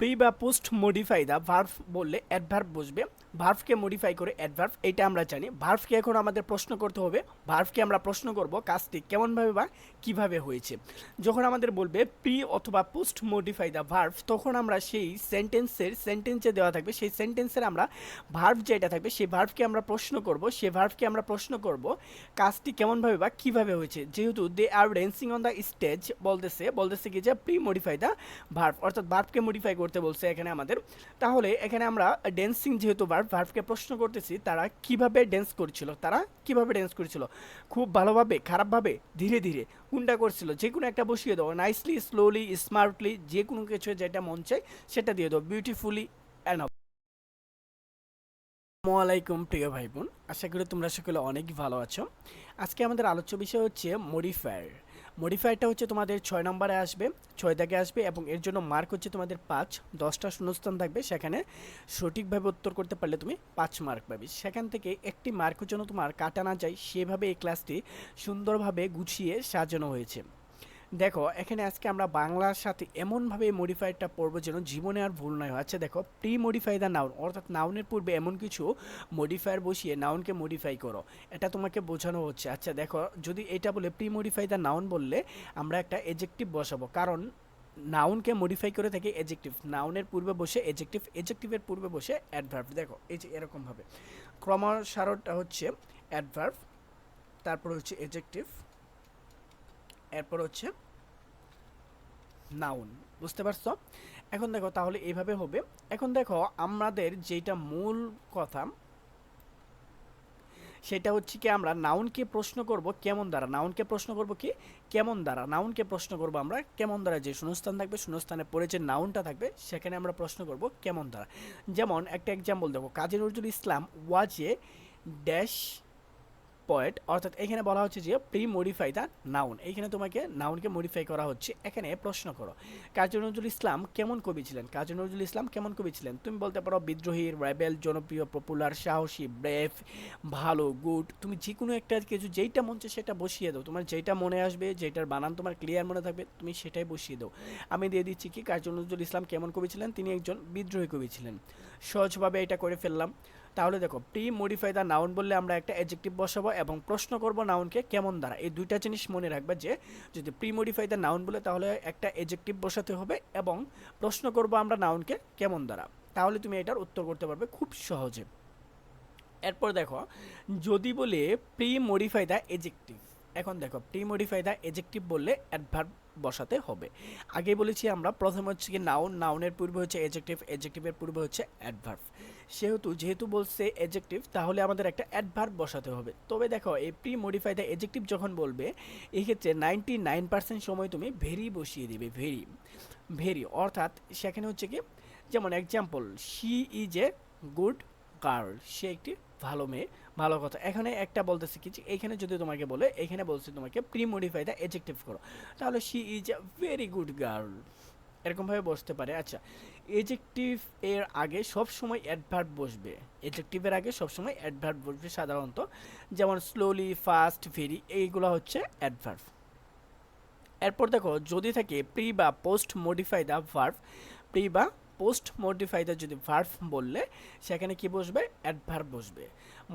Pre বা post modify দা verb বললে adverb বসবে, ভার্ভকে মডিফাই করে অ্যাডভার্ব, এটা আমরা জানি। ভার্ভকে এখন আমাদের প্রশ্ন করতে হবে, ভার্ভকে আমরা প্রশ্ন করব কাজটি কেমনভাবে বা কিভাবে হয়েছে। যখন আমাদের বলবে প্রি অথবা পোস্ট মডিফাই দা ভার্ভ, তখন আমরা সেই সেন্টেন্সে দেওয়া থাকবে, সেই সেন্টেন্সের আমরা ভার্ভ যেটা থাকবে সেই ভার্ভকে আমরা প্রশ্ন করব, সেই ভার্ভকে আমরা প্রশ্ন করব কাজটি কেমনভাবে বা কিভাবে হয়েছে। যেহেতু they are dancing on the stage বলতেছে কি যে প্রি মডিফাই দা ভার্ভ, অর্থাৎ ভার্ভকে মডিফাই করতে বলছে এখানে আমাদের। তাহলে এখানে আমরা ড্যান্সিং যেহেতু ভার্ভকে প্রশ্ন করতেছি, তারা কিভাবে ড্যান্স করছিল, খুব ভালোভাবে, খারাপভাবে, ধীরে ধীরে, কোনটা করছিল, যে কোনো একটা বসিয়ে দাও, নাইসলি, স্লোলি, স্মার্টলি, যে কোনো কিছু যেটা মন চায় সেটা দিয়ে দাও, বিউটিফুলি অ্যান্ড। আসসালামু আলাইকুম প্রিয় ভাই বোন, আশা করি তোমরা সকলে অনেক ভালো আছো। আজকে আমাদের আলোচ্য বিষয় হচ্ছে মডিফায়ার। মডিফায়ারটা হচ্ছে তোমাদের 6 নম্বরে আসবে, 6 দাগে আসবে, এবং এর জন্য মার্ক হচ্ছে তোমাদের 5। 10টা শূন্যস্থান থাকবে, সেখানে সঠিকভাবে উত্তর করতে পারলে তুমি 5 মার্ক পাবে। সেখান থেকে একটি মার্কের জন্য তোমার কাটা না যায়, সেভাবে এই ক্লাসটি সুন্দরভাবে গুছিয়ে সাজানো হয়েছে। দেখো এখানে আজকে আমরা বাংলার সাথে এমনভাবে মডিফাইডটা পড়বো যেন জীবনে আর ভুল নয়। আচ্ছা দেখো, প্রি মডিফাই দ্য নাউন, অর্থাৎ নাউনের পূর্বে এমন কিছু মডিফায়ার বসিয়ে নাউনকে মডিফাই করো, এটা তোমাকে বোঝানো হচ্ছে। আচ্ছা দেখো, যদি এটা বলে প্রি মডিফাই দ্য নাউন বললে আমরা একটা এজেক্টিভ বসাবো, কারণ নাউনকে মডিফাই করে থাকে এজেক্টিভ, নাউনের পূর্বে বসে এজেক্টিভ, এজেক্টিভের পূর্বে বসে অ্যাডভার্ব। দেখো এই যে এরকমভাবে ক্রমসারটা হচ্ছে অ্যাডভার্ব, তারপর হচ্ছে এজেক্টিভ, এরপর হচ্ছে নাউন। বুঝতে পারছো? এখন দেখো তাহলে এইভাবে হবে। এখন দেখো আমাদের যেটা মূল কথা, সেটা হচ্ছে কি আমরা নাউনকে প্রশ্ন করব কেমন দ্বারা, নাউনকে প্রশ্ন করব কি কেমন দ্বারা, নাউনকে প্রশ্ন করব আমরা কেমন দ্বারা। যে শূন্যস্থান থাকবে, শূন্যস্থানের পরে যে নাউনটা থাকবে সেখানে আমরা প্রশ্ন করব কেমন দ্বারা। যেমন একটা এক্সাম্পল দেখো, কাজী নজরুল ইসলাম ওয়াজ এ ড্যাশ পয়েন্ট, অর্থাৎ এখানে বলা হচ্ছে যে প্রি মডিফাই দ্য নাউন, এইখানে তোমাকে নাউনকে মডিফাই করা হচ্ছে। এখানে প্রশ্ন করো কাজী নজরুল ইসলাম কেমন কবি ছিলেন, কাজী নজরুল ইসলাম কেমন কবি ছিলেন। তুমি বলতে পারো বিদ্রোহী, রেবেল, জনপ্রিয়, পপুলার, সাহসী, ব্রেভ, ভালো, গুড, তুমি যে কোনো একটা কিছু যেইটা মন চায় সেটা বসিয়ে দাও, তোমার যেটা মনে আসবে, যেটার বানান তোমার ক্লিয়ার মনে থাকবে তুমি সেটাই বসিয়ে দাও। আমি দিয়ে দিচ্ছি কি কাজী নজরুল ইসলাম কেমন কবি ছিলেন, তিনি একজন বিদ্রোহী কবি ছিলেন। সহজভাবে এটা করে ফেললাম। তাহলে দেখো, প্রি মডিফাই দ্য নাউন বললে আমরা একটা অ্যাডজেক্টিভ বসাবো এবং প্রশ্ন করব নাউনকে কেমন দ্বারা। এই দুইটা জিনিস মনে রাখবা যে যদি প্রি মডিফাই দ্য নাউন বলে তাহলে একটা অ্যাডজেক্টিভ বসাতে হবে এবং প্রশ্ন করব আমরা নাউনকে কেমন দ্বারা। তাহলে তুমি এটার উত্তর করতে পারবে খুব সহজে। এরপর দেখো, যদি বলে প্রি মডিফাই দ্য এজেক্টিভ, এখন দেখো প্রি মডিফাই দ্য এজেক্টিভ বললে অ্যাডভার্ব বসাতে হবে। আগে বলেছি আমরা প্রথমে হচ্ছে কি নাউন, নাউনের পূর্বে হচ্ছে এজেক্টিভ, এজেক্টিভের পূর্বে হচ্ছে অ্যাডভার্ব। যেহেতু বলছে এজেক্টিভ, তাহলে আমাদের একটা অ্যাডভার্ব বসাতে হবে। তবে দেখো এই প্রি মডিফাই দ্য এজেক্টিভ যখন বলবে, এই ক্ষেত্রে 99% সময় তুমি ভেরি বসিয়ে দিবে, ভেরি, ভেরি, অর্থাৎ সেখানে হচ্ছে কি, যেমন example, she is a good girl, সে একটি ভালো মেয়ে, ভালো কথা। এখানে একটা বলতেছে কি যে এখানে যদি তোমাকে বলে, এখানে বলছে তোমাকে প্রি মডিফাই দ্য অ্যাডজেক্টিভ করো, তাহলে she is a very good girl, এরকমভাবে বসতে পারে। আচ্ছা, এডজেক্টিভ এর আগে সব সময় অ্যাডভার্ব বসবে, এডজেক্টিভের আগে সব সময় অ্যাডভার্ব বসবে সাধারণত, যেমন স্লোলি, ফাস্ট, ভেরি, এইগুলো হচ্ছে অ্যাডভার্ব। এরপর দেখো, যদি থাকে প্রি বা post modify the verb, pre বা পোস্ট মডিফাই দ্য যদি ভার্ভ বললে সেখানে কি বসবে, অ্যাডভার্ব বসবে।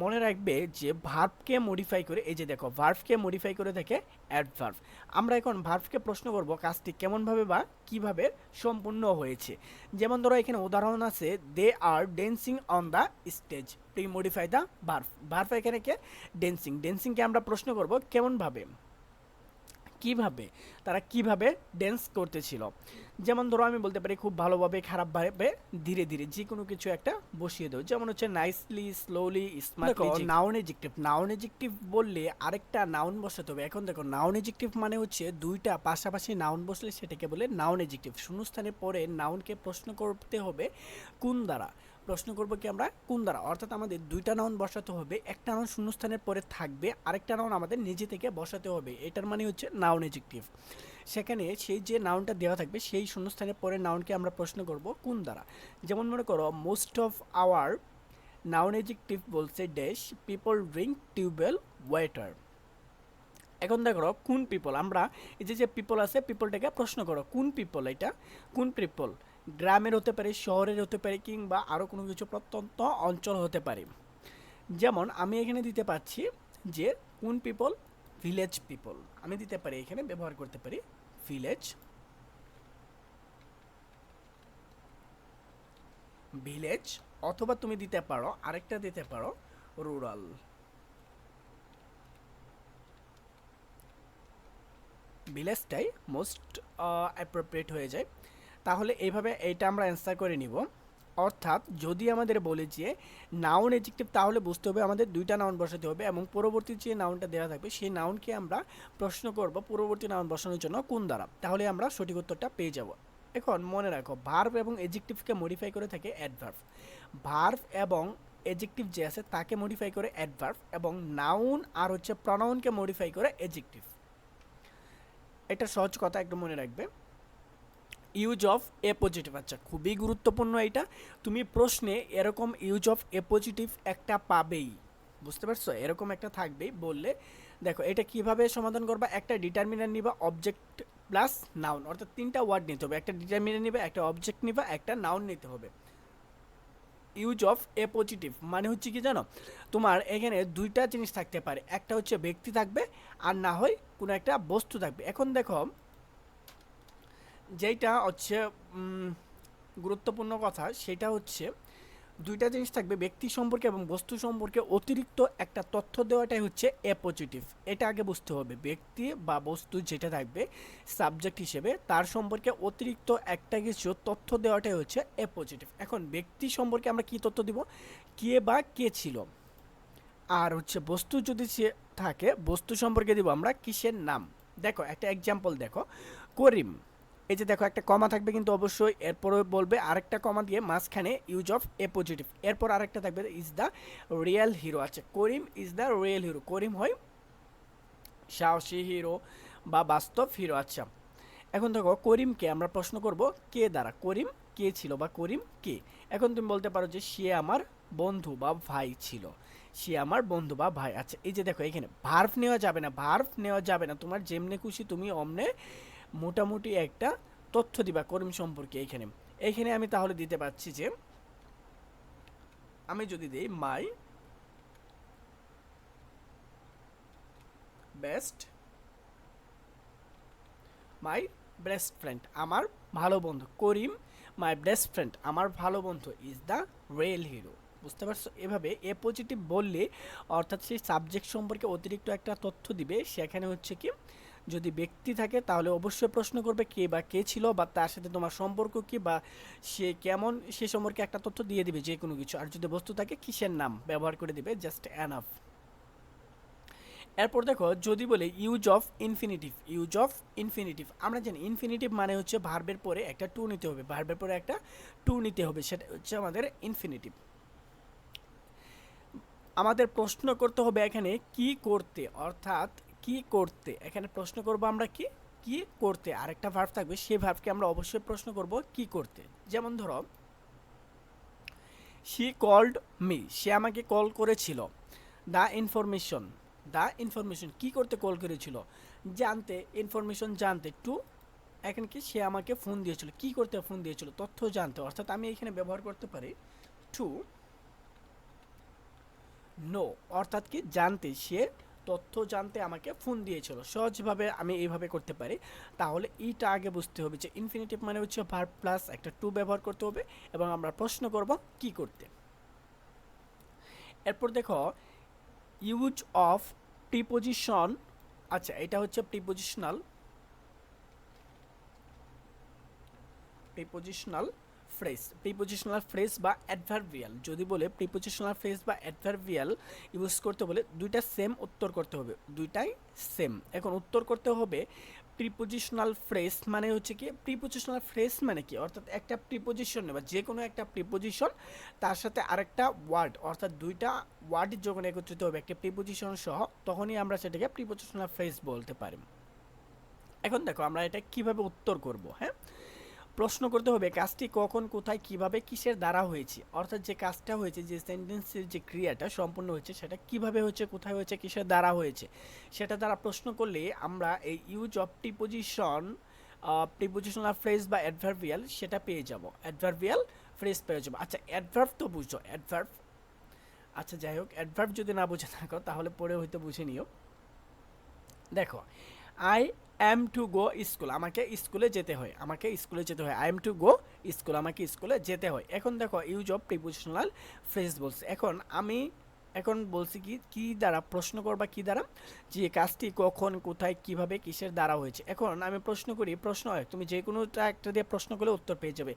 মনে রাখবে যে ভার্ভকে মডিফাই করে, এই যে দেখো ভার্ভকে মডিফাই করে থাকে অ্যাডভার্ব। আমরা এখন ভার্ভকে প্রশ্ন করব কাজটি কেমনভাবে বা কিভাবে সম্পূর্ণ হয়েছে। যেমন ধরো এখানে উদাহরণ আছে, they are dancing on the stage, premodify the verb, verb এখানে কে ড্যান্সিং, ড্যান্সিংকে আমরা প্রশ্ন করব কেমনভাবে, কিভাবে, তারা কিভাবে ড্যান্স করতেছিল। যেমন ধরো আমি বলতে পারি খুব ভালোভাবে, খারাপভাবে, ধীরে ধীরে, যে কোনো কিছু একটা বসিয়ে দাও, যেমন হচ্ছে nicely, slowly, smartly. Noun adjective, noun adjective বললে আরেকটা নাউন বসাতে হবে। এখন দেখো নাউন এডজেক্টিভ মানে হচ্ছে দুইটা পাশাপাশি নাউন বসলে সেটাকে বলে নাউন এডজেক্টিভ। শূন্যস্থানের পরে নাউনকে প্রশ্ন করতে হবে কোন দ্বারা, প্রশ্ন করবো কি আমরা কোন দ্বারা, অর্থাৎ আমাদের দুইটা নাউন বসাতে হবে, একটা নাউন শূন্যস্থানের পরে থাকবে, আরেকটা নাউন আমাদের নিজে থেকে বসাতে হবে, এটার মানে হচ্ছে নাউন এডজেক্টিভ। সেখানে সেই যে নাউনটা দেওয়া থাকবে সেই শূন্যস্থানের পরে নাউনকে আমরা প্রশ্ন করব কোন দ্বারা। যেমন মনে করো, most of our, noun adjective বলছে dash people drink tubewell water. এখন দেখো কোন পিপল, আমরা এই যে পিপল আছে, পিপলটাকে প্রশ্ন করো কোন পিপল, এটা কোন পিপল, গ্রামের হতে পারে, শহরের হতে পারে, কিংবা আরও কোনো কিছু প্রত্যন্ত অঞ্চল হতে পারে। যেমন আমি এখানে দিতে পারছি যে কোন পিপল, ভিলেজ পিপল, আমি দিতে পারি এখানে ব্যবহার করতে পারি ভিলেজ, ভিলেজ, অথবা তুমি দিতে পারো আরেকটা দিতে পারো রুরাল। ভিলেজটাই মোস্ট অ্যাপ্রোপ্রিয়েট হয়ে যায়। তাহলে এইভাবে এইটা আমরা অ্যান্সার করে নিব। অর্থাৎ যদি আমাদের বলে যে নাউন এডজেক্টিভ, তাহলে বুঝতে হবে আমাদের দুইটা নাউন বসাতে হবে এবং পরবর্তী যে নাউনটা দেওয়া থাকবে সেই নাউনকে আমরা প্রশ্ন করব পরবর্তী নাউন বসানোর জন্য কোন দ্বারা, তাহলে আমরা সঠিক উত্তরটা পেয়ে যাব। এখন মনে রাখো, ভার্ব এবং এডজেক্টিভকে মডিফাই করে থাকে অ্যাডভার্ব। ভার্ব এবং এডজেক্টিভ যে আছে তাকে মডিফাই করে অ্যাডভার্ব, এবং নাউন আর হচ্ছে প্রনাউনকে মডিফাই করে এডজেক্টিভ। এটা সহজ কথা, একদম মনে রাখবে। ইউজ অফ এ পজিটিভ, আচ্ছা খুবই গুরুত্বপূর্ণ এইটা। তুমি প্রশ্নে এরকম ইউজ অফ এ পজিটিভ একটা পাবেই, বুঝতে পারছো, এরকম একটা থাকবেই। বললে দেখো এটা কিভাবে সমাধান করবা, একটা ডিটারমিনার নিবা, অবজেক্ট প্লাস নাউন, অর্থাৎ তিনটা ওয়ার্ড নিতে হবে। একটা ডিটারমিনার নিবা, একটা অবজেক্ট নিবা, একটা নাউন নিতে হবে। ইউজ অফ এ পজিটিভ মানে হচ্ছে কি জানো, তোমার এখানে দুইটা জিনিস থাকতে পারে, একটা হচ্ছে ব্যক্তি থাকবে আর না হয় কোনো একটা বস্তু থাকবে। এখন দেখো যেইটা হচ্ছে গুরুত্বপূর্ণ কথা, সেটা হচ্ছে দুইটা জিনিস থাকবে, ব্যক্তি সম্পর্কে এবং বস্তু সম্পর্কে অতিরিক্ত একটা তথ্য দেওয়াটাই হচ্ছে এ পজিটিভ। এটা আগে বুঝতে হবে, ব্যক্তি বা বস্তু যেটা থাকবে সাবজেক্ট হিসেবে, তার সম্পর্কে অতিরিক্ত একটা কিছু তথ্য দেওয়াটাই হচ্ছে এ পজিটিভ। এখন ব্যক্তি সম্পর্কে আমরা কি তথ্য দিব, কে বা কে ছিল, আর হচ্ছে বস্তু যদি সে থাকে, বস্তু সম্পর্কে দিব আমরা কিসের নাম। দেখো একটা এক্সাম্পল দেখো, করিম, এই যে দেখো একটা কমা থাকবে কিন্তু অবশ্যই, এরপরে বলবে আরেকটা কমা দিয়ে মাঝখানে ইউজ অফ এ পজিটিভ, এরপর আরেকটা থাকবে ইজ দ্য রিয়েল হিরো। আচ্ছা করিম ইজ দ্য রিয়েল হিরো, করিম হয় সাহসী হিরো বা বাস্তব হিরো। আচ্ছা এখন দেখো করিমকে আমরা প্রশ্ন করব কে দ্বারা, করিম কে ছিল বা করিম কে। এখন তুমি বলতে পারো যে সে আমার বন্ধু বা ভাই ছিল, সে আমার বন্ধু বা ভাই। আচ্ছা এই যে দেখো এখানে ভার্ভ নেওয়া যাবে না, ভার্ভ নেওয়া যাবে না, তোমার যেমনে খুশি তুমি অমনে মোটামুটি একটা তথ্য দিবা করিম সম্পর্কে। এইখানে এইখানে আমি তাহলে দিতে পারছি যে, আমি যদি দিই my best, my best friend, আমার ভালো বন্ধু, করিম মাই বেস্ট ফ্রেন্ড, আমার ভালো বন্ধু, ইজ দ্য রিয়েল হিরো। বুঝতে পারছো, এভাবে এ পজিটিভ বললে অর্থাৎ সেই সাবজেক্ট সম্পর্কে অতিরিক্ত একটা তথ্য দিবে। সেখানে হচ্ছে কি, যদি ব্যক্তি থাকে তাহলে অবশ্যই প্রশ্ন করবে কে বা কে ছিল বা তার সাথে তোমার সম্পর্ক কি বা সে কেমন, সে সম্পর্কে একটা তথ্য দিয়ে দিবে যে কোনো কিছু। আর যদি বস্তু থাকে কিসের নাম ব্যবহার করে দিবে, জাস্ট এনাফ। এরপর দেখো যদি বলে use of infinitive, use of infinitive, আমরা জানি ইনফিনিটিভ মানে হচ্ছে ভার্বের পরে একটা টু নিতে হবে, ভার্বের পরে একটা টু নিতে হবে, সেটা হচ্ছে আমাদের ইনফিনিটিভ। আমাদের প্রশ্ন করতে হবে এখানে কি করতে, অর্থাৎ কি করতে, এখানে প্রশ্ন করব আমরা কি, কি করতে, আরেকটা ভার্ব থাকবে, সেই ভার্বকে আমরা অবশ্যই প্রশ্ন করব কি করতে। যেমন ধরো শি কল্ড মি, সে আমাকে কল করেছিল। দ্য ইনফরমেশন, দ্য ইনফরমেশন কি করতে কল করেছিল, জানতে, ইনফরমেশন জানতে, টু এখানে কি সে আমাকে ফোন দিয়েছিল, কি করতে ফোন দিয়েছিল, তথ্য জানতে, অর্থাৎ আমি এখানে ব্যবহার করতে পারি টু নো, অর্থাৎ কি জানতে, সে তথ্য জানতে আমাকে ফোন দিয়েছিল। সহজভাবে আমি এইভাবে করতে পারি। তাহলে এইটা আগে বুঝতে হবে যে ইনফিনিটিভ মানে হচ্ছে ভার্ব প্লাস একটা টু ব্যবহার করতে হবে এবং আমরা প্রশ্ন করব কি করতে। এরপর দেখো ইউজ অফ প্রিপোজিশন, আচ্ছা এটা হচ্ছে prepositional, prepositional phrase, prepositional phrase বা অ্যাডভার্বিয়াল। যদি বলে প্রিপোজিশনাল ফ্রেজ বা অ্যাডভার্বিয়াল ইউজ করতে বলে দুইটা সেম উত্তর করতে হবে, দুইটাই সেম। এখন উত্তর করতে হবে প্রিপোজিশনাল ফ্রেজ মানে হচ্ছে কি, প্রিপোজিশনাল ফ্রেজ মানে কি, অর্থাৎ একটা প্রিপোজিশন নেবা, যে কোনো একটা প্রিপোজিশন তার সাথে আরেকটা ওয়ার্ড, অর্থাৎ দুইটা ওয়ার্ড যখন একত্রিত হবে একটা প্রিপোজিশন সহ, তখনই আমরা সেটাকে প্রিপোজিশনাল ফ্রেজ বলতে পারি। এখন দেখো আমরা এটা কিভাবে উত্তর করব। হ্যাঁ, প্রশ্ন করতে হবে কাজটি কখন, কোথায়, কিভাবে, কিসের দ্বারা হয়েছে, অর্থাৎ যে কাজটা হয়েছে, যে সেন্টেন্সের যে ক্রিয়াটা সম্পূর্ণ হয়েছে সেটা কিভাবে হয়েছে, কোথায় হয়েছে, কিসের দ্বারা হয়েছে, সেটা দ্বারা প্রশ্ন করলে আমরা এই use of preposition prepositional phrase বা অ্যাডভার্বিয়াল সেটা পেয়ে যাব, অ্যাডভার্বিয়াল ফ্রেজ পেয়ে যাবো। আচ্ছা অ্যাডভার্ব তো বুঝো, অ্যাডভার্ব, আচ্ছা যাই হোক, অ্যাডভার্ব যদি না বুঝে থাকো তাহলে পরে হয়তো বুঝে নিও। দেখো, I am to go school, আমাকে স্কুলে যেতে হয়, আমাকে স্কুলে যেতে হয়, I am to go school, আমাকে স্কুলে যেতে হয়। এখন দেখো ইউজ অফ প্রিপোজিশনাল ফ্রেজ বলছে, এখন আমি এখন বলছি কি কি দ্বারা প্রশ্ন করবা, কি দ্বারা, যে কাজটি কখন কোথায় কিভাবে কিসের দ্বারা হয়েছে। এখন আমি প্রশ্ন করি, প্রশ্ন হয় তুমি যে কোনোটা একটা দিয়ে প্রশ্ন করলে উত্তর পেয়ে যাবে।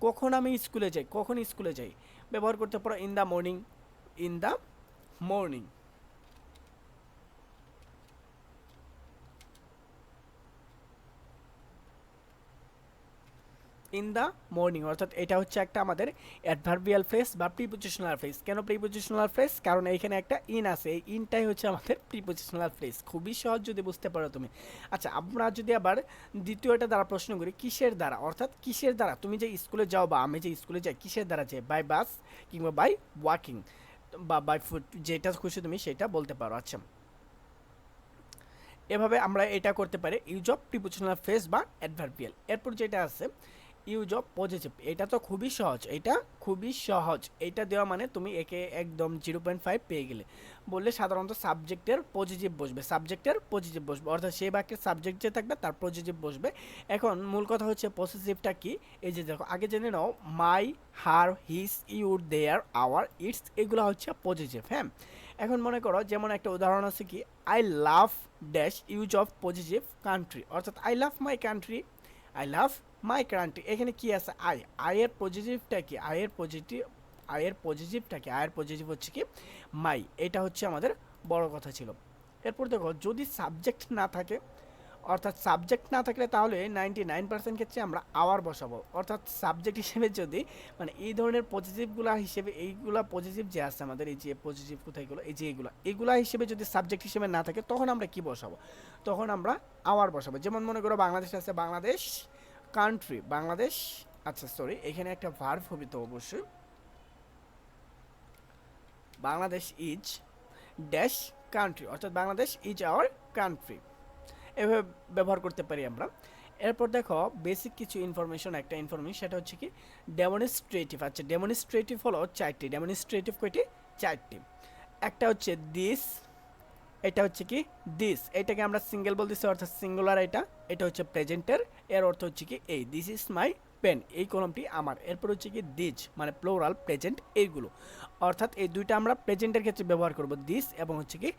কখন আমি স্কুলে যাই, কখন স্কুলে যাই ব্যবহার করতে পারো in the morning, in the morning, in the morning, অর্থাৎ এটা হচ্ছে একটা আমাদের অ্যাডভার্বিয়াল ফ্রেজ বা প্রিপোজিশনাল ফ্রেজ। কেন প্রিপোজিশনাল ফ্রেজ, কারণ এইখানে একটা ইন আছে, এই ইনটাই হচ্ছে আমাদের প্রিপোজিশনাল ফ্রেজ। খুবই সহজ যদি বুঝতে পারো তুমি। আচ্ছা আমরা যদি আবার দ্বিতীয়টা দ্বারা প্রশ্ন করি, কিসের দ্বারা, অর্থাৎ কিসের দ্বারা তুমি যে স্কুলে যাও বা আমি যে স্কুলে যাই কিসের দ্বারা যাই, বাই বাস কিংবা বাই ওয়াকিং বা বাই ফুট, যেটা খুশি তুমি সেটা বলতে পারো। আচ্ছা এভাবে আমরা এটা করতে পারি ইউজ অফ প্রিপোজিশনাল ফ্রেজ বা অ্যাডভার্বিয়াল। এরপর যেটা আছে ইউজ অফ পজিটিভ, এটা তো খুবই সহজ, এটা খুবই সহজ, এটা দেওয়া মানে তুমি একে একদম 0.5 পেয়ে গেলে। বললে সাধারণত সাবজেক্টের পজিটিভ বসবে, সাবজেক্টের পজিটিভ বসবে, অর্থাৎ সেই বাক্যের সাবজেক্ট যে থাকবে তার পজিটিভ বসবে। এখন মূল কথা হচ্ছে পজিটিভটা কি, এই যে দেখো আগে জেনে নাও, মাই, হার, হিস, ইউর, দেয়ার, আওয়ার, ইটস, এগুলো হচ্ছে পজিটিভ। হ্যাঁ এখন মনে করো যেমন একটা উদাহরণ আছে কি, I love dash use of positive country, অর্থাৎ I love my country, I love my country. এখানে কি আছে, আই, আয়ের পজিটিভটা কি, আয়ের পজিটিভ, আয়ের পজিটিভটা কি, আয়ের পজিটিভ হচ্ছে কি মাই, এটা হচ্ছে আমাদের বড় কথা ছিল। এরপর দেখো যদি সাবজেক্ট না থাকে, অর্থাৎ সাবজেক্ট না থাকলে তাহলে 99% ক্ষেত্রে আমরা আওয়ার বসাবো, অর্থাৎ সাবজেক্ট হিসেবে যদি মানে এই ধরনের পজিটিভগুলা হিসেবে, এইগুলা পজিটিভ যে আছে আমাদের, এই যে পজিটিভ কোথায়গুলো, এই যে এগুলা হিসেবে যদি সাবজেক্ট হিসেবে না থাকে তখন আমরা কি বসাবো, তখন আমরা আওয়ার বসাবো। যেমন মনে করো বাংলাদেশ আছে, বাংলাদেশ কান্ট্রি, বাংলাদেশ, আচ্ছা সরি এখানে একটা ভার্ব হবে তো অবশ্যই, বাংলাদেশ ইজ ড্যাশ কান্ট্রি, অর্থাৎ বাংলাদেশ ইজ আওয়ার কান্ট্রি, এভাবে ব্যবহার করতে পারি আমরা। এরপর দেখো বেসিক কিছু ইনফরমেশন, একটা ইনফরমেশন সেটা হচ্ছে কি ডেমনস্ট্রেটিভ। আচ্ছা ডেমনস্ট্রেটিভ হলো চারটি, ডেমনস্ট্রেটিভ কয়টি, চারটি। একটা হচ্ছে দিস, এটা হচ্ছে কি দিস, এটাকে আমরা সিঙ্গেল বলতেছি অর্থাৎ সিঙ্গুলার, এটা এটা হচ্ছে প্রেজেন্টের, এর অর্থ হচ্ছে কি এই, দিস ইজ মাই পেন, এই কলমটি আমার। এরপর হচ্ছে কি দিজ মানে প্লোরাল প্রেজেন্ট, এইগুলো অর্থাৎ এই দুইটা আমরা প্রেজেন্টের ক্ষেত্রে ব্যবহার করব, দিস এবং হচ্ছে কি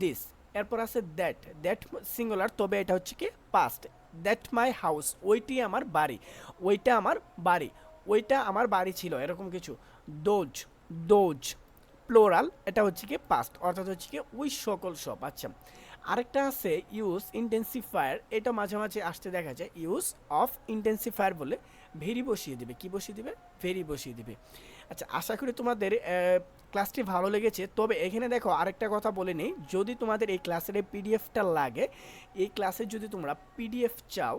দিস। এরপর আছে দ্যাট, দ্যাট সিঙ্গুলার তবে এটা হচ্ছে কি পাস্ট, দ্যাট মাই হাউস, ওইটি আমার বাড়ি, ওইটা আমার বাড়ি, ওইটা আমার বাড়ি ছিল, এরকম কিছু। দোজ, দোজ প্লোরাল, এটা হচ্ছে কি পাস্ট, অর্থাৎ হচ্ছে কি ওই সকল সব। আচ্ছা আরেকটা আছে ইউজ ইন্টেন্সিফায়ার, এটা মাঝে মাঝে আসতে দেখা যায়, ইউজ অফ ইন্টেন্সিফায়ার বলে ভেরি বসিয়ে দিবে, কি বসিয়ে দিবে, ভেরি বসিয়ে দিবে। আচ্ছা আশা করি তোমাদের ক্লাসটি ভালো লেগেছে। তবে এখানে দেখো আরেকটা কথা বলে নেই, যদি তোমাদের এই ক্লাসের এই পিডিএফটা লাগে, এই ক্লাসে যদি তোমরা পিডিএফ চাও,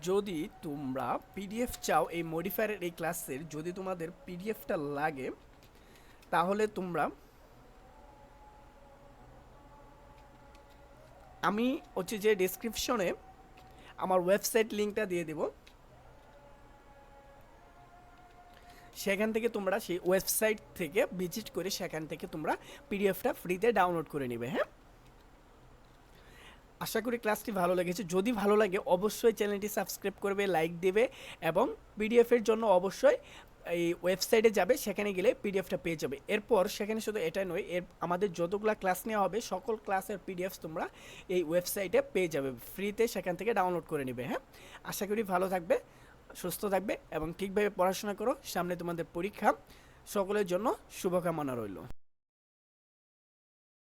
যদি তোমরা পিডিএফ চাও এই মডিফায়ারের এই ক্লাসের, যদি তোমাদের পিডিএফটা লাগে তাহলে তোমরা, আমি হচ্ছে যে ডেসক্রিপশনে আমার ওয়েবসাইট লিঙ্কটা দিয়ে দেব, সেখান থেকে তোমরা সেই ওয়েবসাইট থেকে ভিজিট করে সেখান থেকে তোমরা পিডিএফটা ফ্রিতে ডাউনলোড করে নেবে। হ্যাঁ আশা করি ক্লাসটি ভালো লেগেছে, যদি ভালো লাগে অবশ্যই চ্যানেলটি সাবস্ক্রাইব করবে, লাইক দেবে এবং পিডিএফের জন্য অবশ্যই এই ওয়েবসাইটে যাবে, সেখানে গেলে পিডিএফটা পেয়ে যাবে। এরপর সেখানে শুধু এটা নয়, এর আমাদের যতগুলো ক্লাস নেওয়া হবে সকল ক্লাসের পিডিএফ তোমরা এই ওয়েবসাইটে পেয়ে যাবে ফ্রিতে, সেখান থেকে ডাউনলোড করে নেবে। হ্যাঁ আশা করি ভালো থাকবে, সুস্থ থাকবে এবং ঠিকভাবে পড়াশোনা করো, সামনে তোমাদের পরীক্ষা, সকলের জন্য শুভকামনা রইল।